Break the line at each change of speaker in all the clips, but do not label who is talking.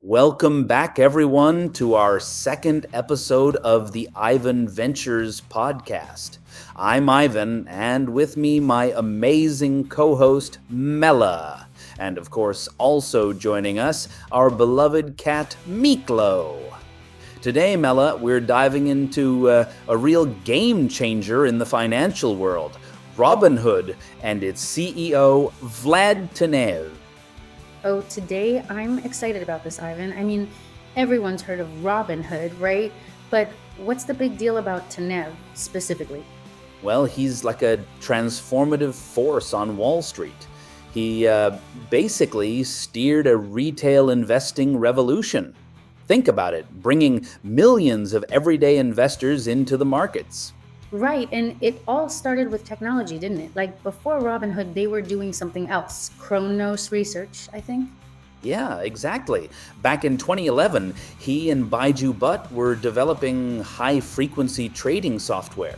Welcome back, everyone, to our second episode of the IvanVentures Podcast. I'm Ivan, and with me, my amazing co-host, Mela. And of course, also joining us, our beloved cat, Miklo. Today, Mela, we're diving into a real game changer in the financial world, Robinhood, and its CEO, Vlad Tenev.
Oh, today I'm excited about this, Ivan. I mean, everyone's heard of Robinhood, right? But what's the big deal about Tenev specifically?
Well, he's like a transformative force on Wall Street. He basically steered a retail investing revolution. Think about it, bringing millions of everyday investors into the markets.
Right, and it all started with technology, didn't it? Like before Robinhood, they were doing something else. Chronos Research, I think.
Yeah, exactly. Back in 2011, he and Baiju Butt were developing high-frequency trading software.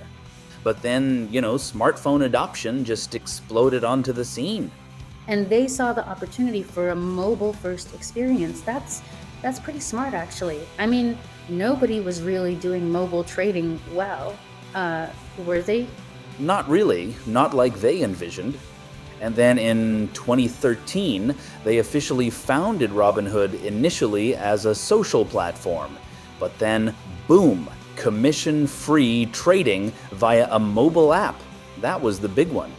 But then, smartphone adoption just exploded onto the scene.
And they saw the opportunity for a mobile-first experience. That's pretty smart, actually. I mean, nobody was really doing mobile trading well. Were they?
Not really, not like they envisioned. And then in 2013, they officially founded Robinhood initially as a social platform. But then, boom, commission-free trading via a mobile app. That was the big one.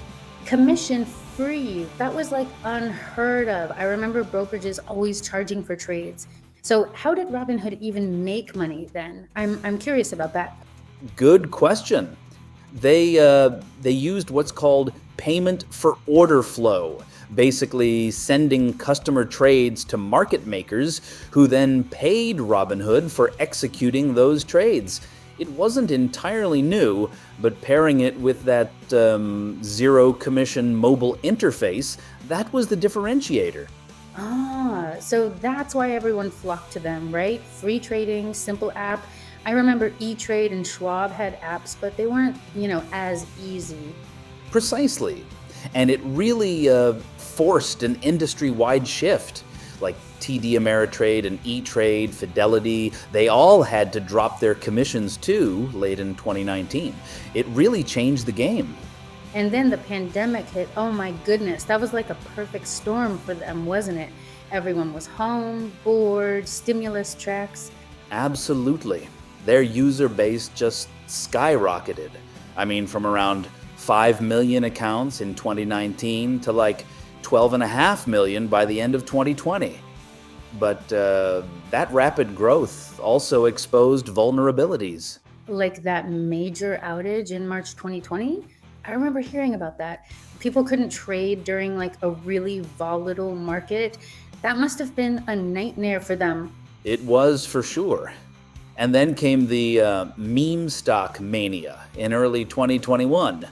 Commission-free. That was like unheard of. I remember brokerages always charging for trades. So how did Robinhood even make money then? I'm curious about that.
Good question. They used what's called payment for order flow, basically sending customer trades to market makers who then paid Robinhood for executing those trades. It wasn't entirely new, but pairing it with that zero commission mobile interface, that was the differentiator.
Ah, so that's why everyone flocked to them, right? Free trading, simple app. I remember E-Trade and Schwab had apps, but they weren't, as easy.
Precisely. And it really forced an industry-wide shift. Like TD Ameritrade and E-Trade, Fidelity, they all had to drop their commissions too late in 2019. It really changed the game.
And then the pandemic hit. Oh my goodness, that was like a perfect storm for them, wasn't it? Everyone was home, bored, stimulus checks.
Absolutely. Their user base just skyrocketed. I mean, from around 5 million accounts in 2019 to like 12.5 million by the end of 2020. But that rapid growth also exposed vulnerabilities.
Like that major outage in March 2020? I remember hearing about that. People couldn't trade during like a really volatile market. That must have been a nightmare for them.
It was for sure. And then came the meme stock mania in early 2021.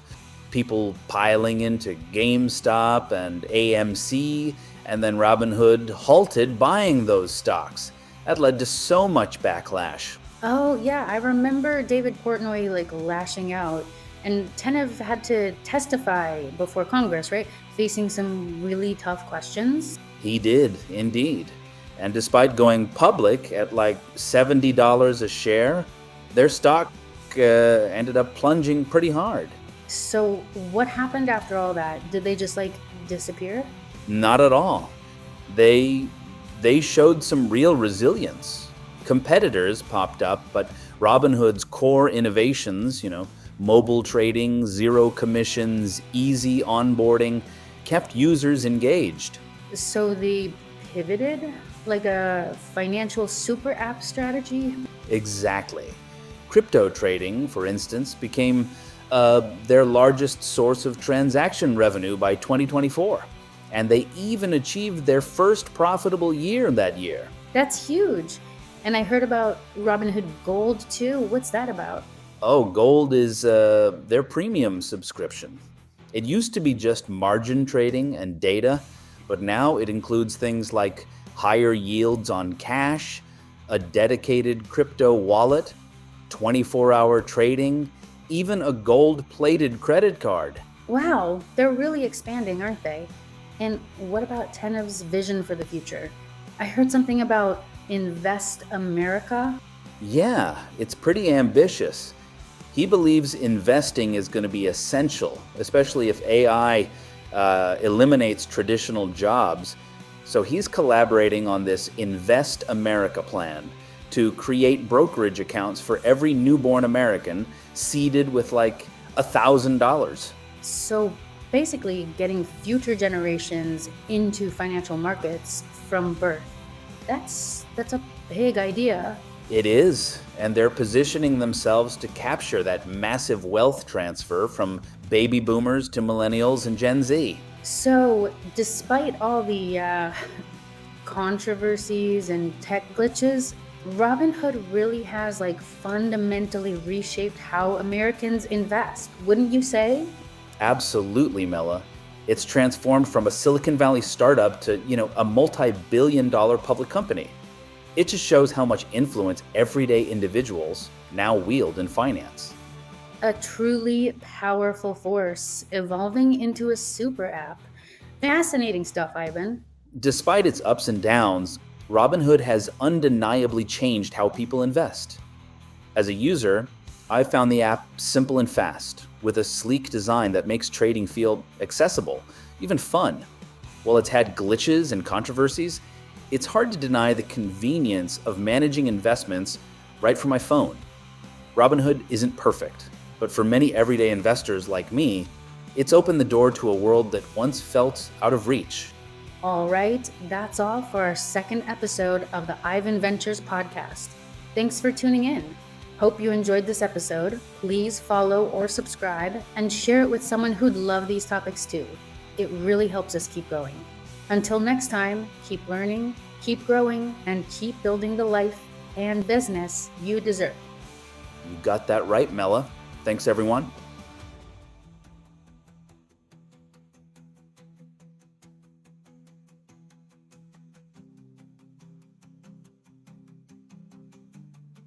People piling into GameStop and AMC, and then Robinhood halted buying those stocks. That led to so much backlash.
Oh yeah, I remember David Portnoy like lashing out. And Tenev had to testify before Congress, right? Facing some really tough questions.
He did, indeed. And despite going public at like $70 a share, their stock ended up plunging pretty hard.
So what happened after all that? Did they just like disappear?
Not at all. They showed some real resilience. Competitors popped up, but Robinhood's core innovations, mobile trading, zero commissions, easy onboarding, kept users engaged.
So they pivoted? Like a financial super app strategy?
Exactly. Crypto trading, for instance, became their largest source of transaction revenue by 2024. And they even achieved their first profitable year that year.
That's huge. And I heard about Robinhood Gold too. What's that about?
Oh, Gold is their premium subscription. It used to be just margin trading and data, but now it includes things like higher yields on cash, a dedicated crypto wallet, 24-hour trading, even a gold-plated credit card.
Wow, they're really expanding, aren't they? And what about Tenev's vision for the future? I heard something about Invest America?
Yeah, it's pretty ambitious. He believes investing is going to be essential, especially if AI eliminates traditional jobs. So he's collaborating on this Invest America plan to create brokerage accounts for every newborn American, seeded with like $1,000.
So basically, getting future generations into financial markets from birth. That's a big idea.
It is, and they're positioning themselves to capture that massive wealth transfer from baby boomers to millennials and Gen Z.
So, despite all the controversies and tech glitches, Robinhood really has like fundamentally reshaped how Americans invest, wouldn't you say?
Absolutely, Mela. It's transformed from a Silicon Valley startup to, a multi-billion-dollar public company. It just shows how much influence everyday individuals now wield in finance.
A truly powerful force evolving into a super app. Fascinating stuff, Ivan.
Despite its ups and downs, Robinhood has undeniably changed how people invest. As a user, I've found the app simple and fast, with a sleek design that makes trading feel accessible, even fun. While it's had glitches and controversies, it's hard to deny the convenience of managing investments right from my phone. Robinhood isn't perfect, but for many everyday investors like me, it's opened the door to a world that once felt out of reach.
All right, that's all for our second episode of the IvanVentures Podcast. Thanks for tuning in. Hope you enjoyed this episode. Please follow or subscribe and share it with someone who'd love these topics too. It really helps us keep going. Until next time, keep learning, keep growing, and keep building the life and business you deserve.
You got that right, Mela. Thanks, everyone.